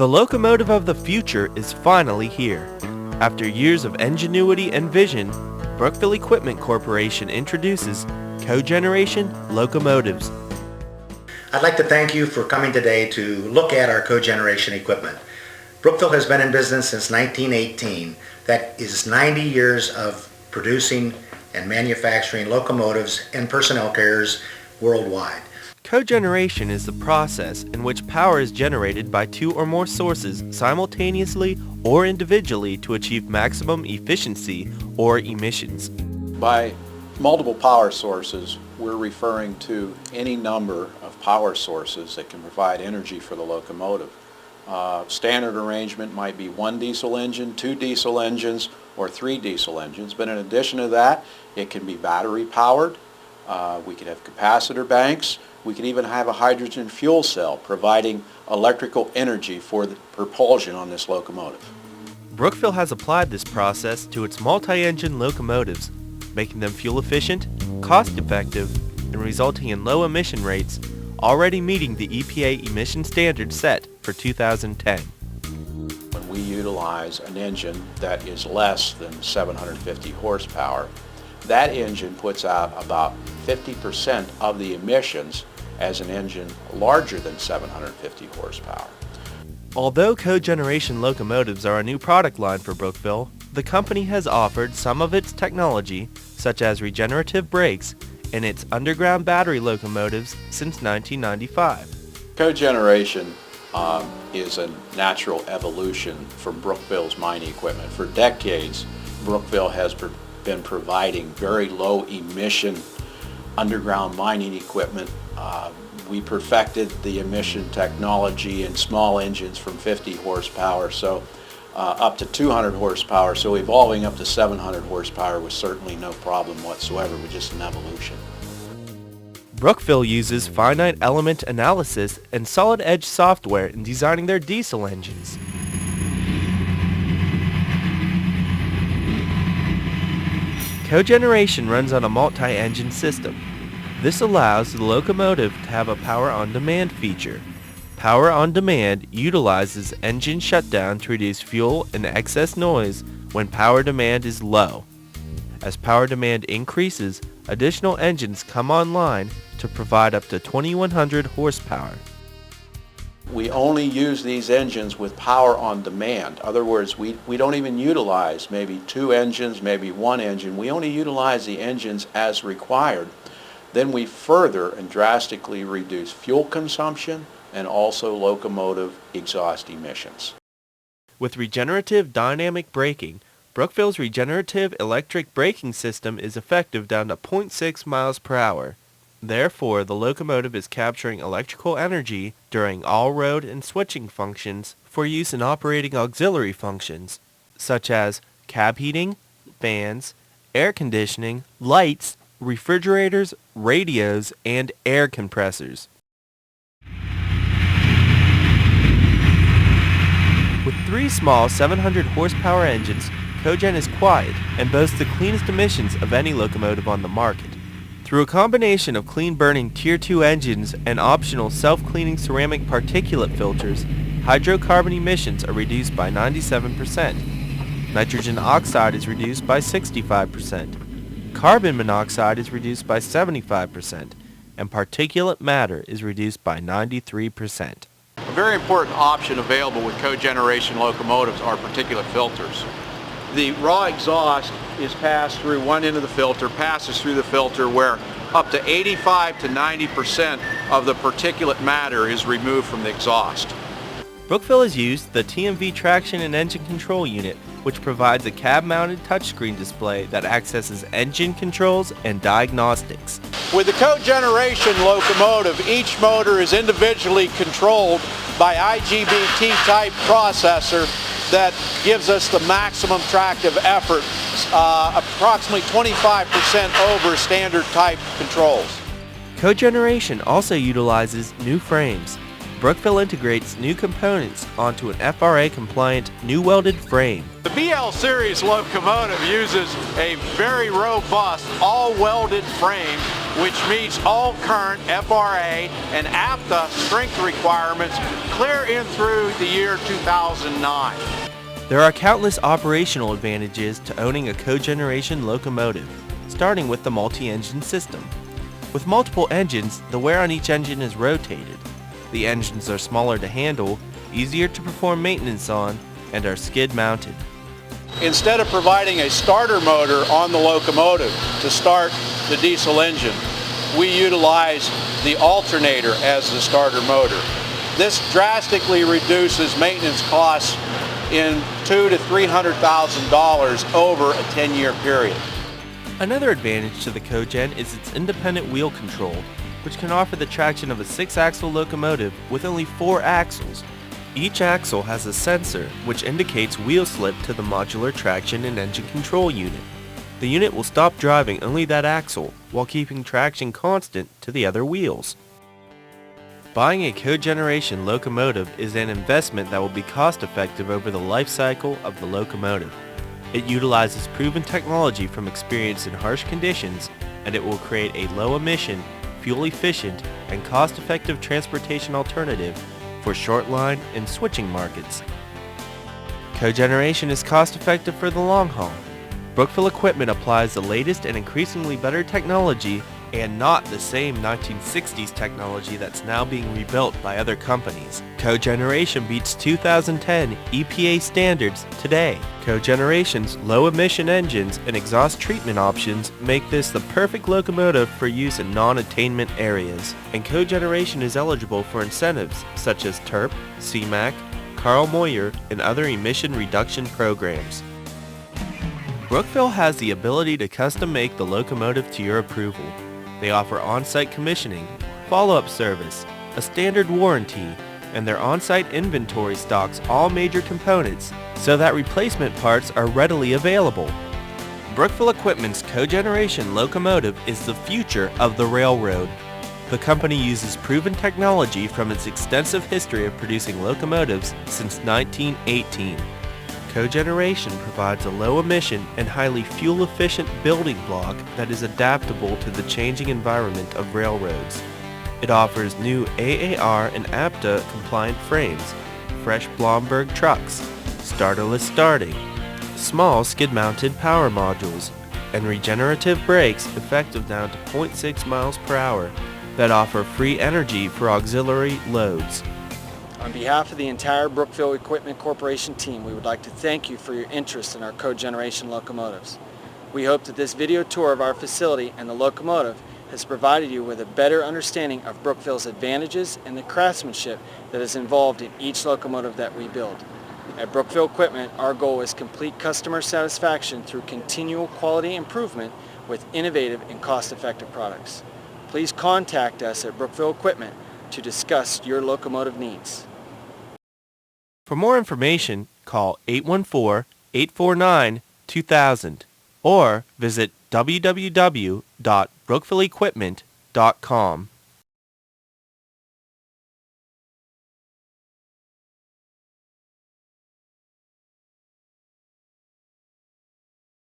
The locomotive of the future is finally here. After years of ingenuity and vision, Brookville Equipment Corporation introduces CoGeneration Locomotives. I'd like to thank you for coming today to look at our CoGeneration equipment. Brookville has been in business since 1918. That is 90 years of producing and manufacturing locomotives and personnel carriers worldwide. CoGeneration is the process in which power is generated by two or more sources simultaneously or individually to achieve maximum efficiency or emissions. By multiple power sources, we're referring to any number of power sources that can provide energy for the locomotive. Standard arrangement might be one diesel engine, two diesel engines, or three diesel engines, but in addition to that, it can be battery powered. We could have capacitor banks. We could even have a hydrogen fuel cell providing electrical energy for the propulsion on this locomotive. Brookville has applied this process to its multi-engine locomotives, making them fuel efficient, cost effective, and resulting in low emission rates, already meeting the EPA emission standard set for 2010. When we utilize an engine that is less than 750 horsepower, that engine puts out about 50% of the emissions as an engine larger than 750 horsepower. Although CoGeneration locomotives are a new product line for Brookville, the company has offered some of its technology, such as regenerative brakes, in its underground battery locomotives since 1995. CoGeneration is a natural evolution from Brookville's mining equipment. For decades, Brookville has been providing very low emission underground mining equipment. We perfected the emission technology in small engines from 50 horsepower, so up to 200 horsepower, so evolving up to 700 horsepower was certainly no problem whatsoever, but just an evolution. Brookville uses finite element analysis and solid edge software in designing their diesel engines. CoGeneration runs on a multi-engine system. This allows the locomotive to have a power-on-demand feature. Power on demand utilizes engine shutdown to reduce fuel and excess noise when power demand is low. As power demand increases, additional engines come online to provide up to 2100 horsepower. We only use these engines with power on demand. In other words, we don't even utilize maybe two engines, maybe one engine. We only utilize the engines as required. Then we further and drastically reduce fuel consumption and also locomotive exhaust emissions. With regenerative dynamic braking, Brookville's regenerative electric braking system is effective down to 0.6 miles per hour. Therefore, the locomotive is capturing electrical energy during all road and switching functions for use in operating auxiliary functions, such as cab heating, fans, air conditioning, lights, refrigerators, radios, and air compressors. With three small 700 horsepower engines, CoGen is quiet and boasts the cleanest emissions of any locomotive on the market. Through a combination of clean-burning Tier 2 engines and optional self-cleaning ceramic particulate filters, hydrocarbon emissions are reduced by 97%. Nitrogen oxide is reduced by 65%. Carbon monoxide is reduced by 75%, and particulate matter is reduced by 93%. A very important option available with CoGeneration locomotives are particulate filters. The raw exhaust is passed through one end of the filter, passes through the filter where up to 85 to 90% of the particulate matter is removed from the exhaust. Brookville has used the TMV traction and engine control unit, which provides a cab-mounted touchscreen display that accesses engine controls and diagnostics. With the CoGeneration locomotive, each motor is individually controlled by IGBT type processor that gives us the maximum tractive effort, approximately 25% over standard type controls. CoGeneration also utilizes new frames. Brookville integrates new components onto an FRA-compliant new welded frame. The BL series locomotive uses a very robust all-welded frame which meets all current FRA and APTA strength requirements clear in through the year 2009. There are countless operational advantages to owning a CoGeneration locomotive, starting with the multi-engine system. With multiple engines, the wear on each engine is rotated. The engines are smaller to handle, easier to perform maintenance on, and are skid mounted. Instead of providing a starter motor on the locomotive to start the diesel engine, we utilize the alternator as the starter motor. This drastically reduces maintenance costs in $200,000 to $300,000 over a 10-year period. Another advantage to the CoGen is its independent wheel control, which can offer the traction of a 6-axle locomotive with only 4 axles. Each axle has a sensor which indicates wheel slip to the modular traction and engine control unit. The unit will stop driving only that axle while keeping traction constant to the other wheels. Buying a CoGeneration locomotive is an investment that will be cost-effective over the life cycle of the locomotive. It utilizes proven technology from experience in harsh conditions, and it will create a low-emission, fuel-efficient, and cost-effective transportation alternative for short line and switching markets. CoGeneration is cost-effective for the long haul. Brookville equipment applies the latest and increasingly better technology and not the same 1960s technology that's now being rebuilt by other companies. CoGeneration beats 2010 EPA standards today. CoGeneration's low-emission engines and exhaust treatment options make this the perfect locomotive for use in non-attainment areas. And CoGeneration is eligible for incentives such as TERP, CMAQ, Carl Moyer, and other emission reduction programs. Brookville has the ability to custom make the locomotive to your approval. They offer on-site commissioning, follow-up service, a standard warranty, and their on-site inventory stocks all major components so that replacement parts are readily available. Brookville Equipment's CoGeneration locomotive is the future of the railroad. The company uses proven technology from its extensive history of producing locomotives since 1918. CoGeneration provides a low-emission and highly fuel-efficient building block that is adaptable to the changing environment of railroads. It offers new AAR and APTA compliant frames, fresh Blomberg trucks, starterless starting, small skid-mounted power modules, and regenerative brakes effective down to 0.6 miles per hour that offer free energy for auxiliary loads. On behalf of the entire Brookville Equipment Corporation team, we would like to thank you for your interest in our CoGeneration locomotives. We hope that this video tour of our facility and the locomotive has provided you with a better understanding of Brookville's advantages and the craftsmanship that is involved in each locomotive that we build. At Brookville Equipment, our goal is complete customer satisfaction through continual quality improvement with innovative and cost-effective products. Please contact us at Brookville Equipment to discuss your locomotive needs. For more information, call 814-849-2000 or visit www.brookvilleequipment.com.